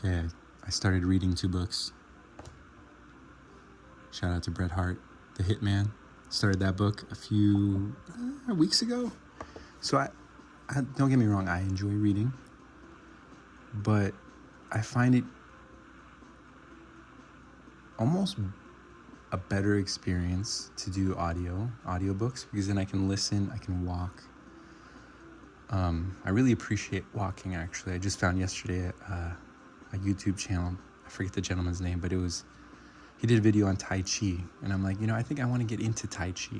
Okay, I started reading 2 books. Shout out to Bret Hart, The Hitman. Started that book a few weeks ago. So I don't get me wrong, I enjoy reading, but I find it almost a better experience to do audiobooks, because then I can listen, I can walk. I really appreciate walking, actually. I just found yesterday a YouTube channel. I forget the gentleman's name, but he did a video on Tai Chi, and I'm like, I think I want to get into Tai Chi.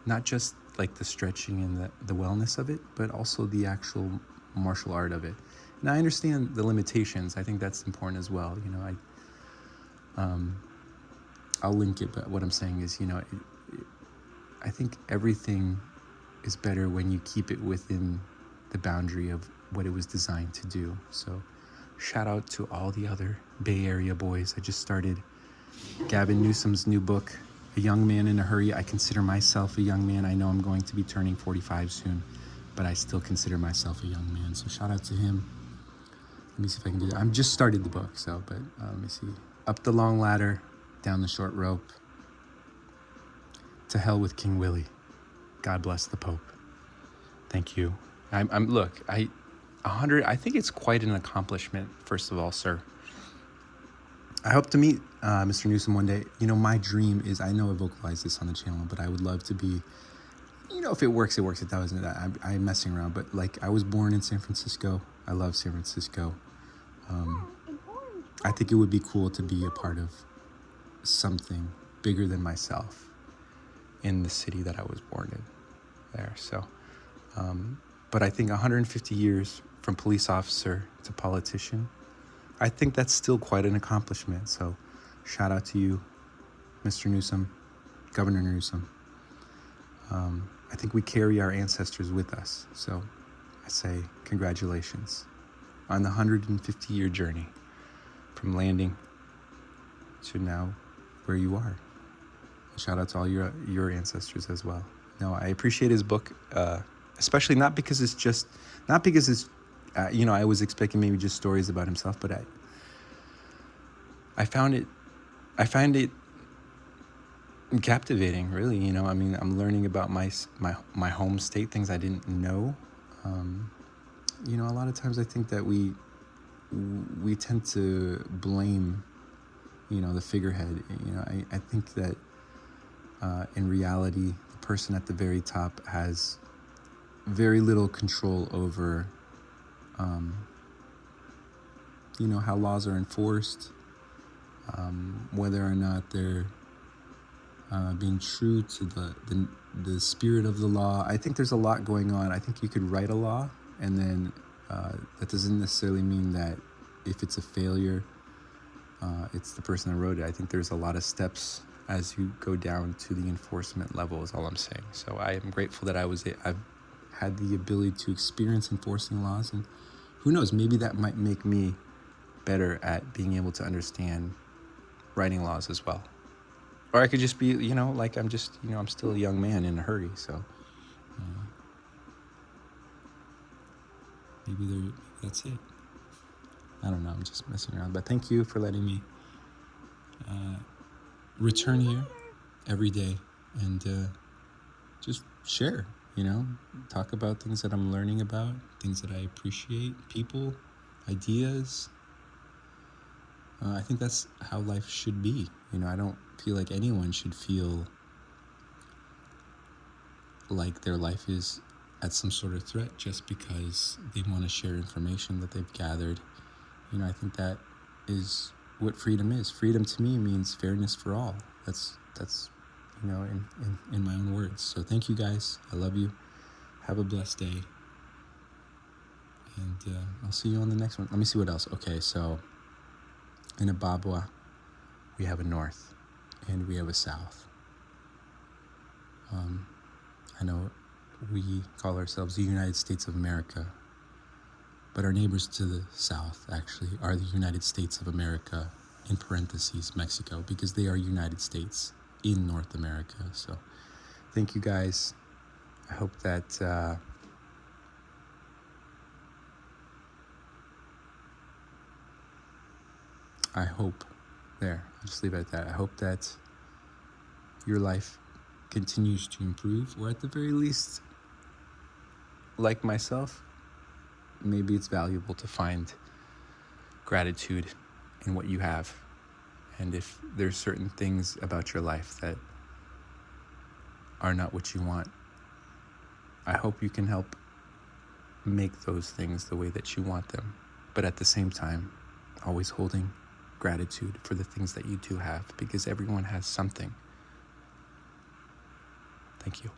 Not just like the stretching and the wellness of it, but also the actual martial art of it. And I understand the limitations. I think that's important as well. I'll link it, but what I'm saying is, I think everything is better when you keep it within the boundary of what it was designed to do. So shout out to all the other Bay Area boys. I just started Gavin Newsom's new book, A Young Man in a Hurry. I consider myself a young man. I know I'm going to be turning 45 soon, but I still consider myself a young man. So shout out to him. Let me see if I can do that. I'm just started the book, but let me see. Up the long ladder, down the short rope. To hell with King Willie. God bless the Pope. Thank you. Look, 100. I think it's quite an accomplishment. First of all, sir. I hope to meet Mr. Newsom one day. My dream is, I know I vocalized this on the channel, but I would love to be, if it works, it works. It doesn't. I'm messing around. But I was born in San Francisco. I love San Francisco. I think it would be cool to be a part of something bigger than myself in the city that I was born in there. So, but I think 150 years from police officer to politician, I think that's still quite an accomplishment. So shout out to you, Mr. Newsom, Governor Newsom. I think we carry our ancestors with us. So I say congratulations on the 150-year journey from landing to now where you are. Shout out to all your ancestors as well. No, I appreciate his book, especially not because it's I was expecting maybe just stories about himself, but I find it captivating, really. I'm learning about my home state, things I didn't know. A lot of times I think that we tend to blame, the figurehead. I think that in reality, the person at the very top has very little control over, how laws are enforced, whether or not they're being true to the spirit of the law. I think there's a lot going on. I think you could write a law, and then that doesn't necessarily mean that if it's a failure, it's the person that wrote it. I think there's a lot of steps as you go down to the enforcement level, is all I'm saying. So I am grateful that I've had the ability to experience enforcing laws, and who knows, maybe that might make me better at being able to understand writing laws as well. Or I could just be, I'm still a young man in a hurry, so maybe that's it. I don't know, I'm just messing around. But thank you for letting me return here every day and just share, talk about things that I'm learning about, things that I appreciate, people, ideas. I think that's how life should be. I don't feel like anyone should feel like their life is at some sort of threat just because they want to share information that they've gathered. I think that is what freedom is. Freedom to me means fairness for all. That's in my own words. So thank you guys. I love you. Have a blessed day. And I'll see you on the next one. Let me see what else. Okay, so in Ababwa, we have a north and we have a south. I know we call ourselves the United States of America, but our neighbors to the south actually are the United States of America, in parentheses, Mexico, because they are United States in North America. So thank you guys. I hope that I hope, I'll just leave it at that. I hope that your life continues to improve, or at the very least, like myself, maybe it's valuable to find gratitude in what you have. And if there's certain things about your life that are not what you want, I hope you can help make those things the way that you want them. But at the same time, always holding gratitude for the things that you do have, because everyone has something. Thank you.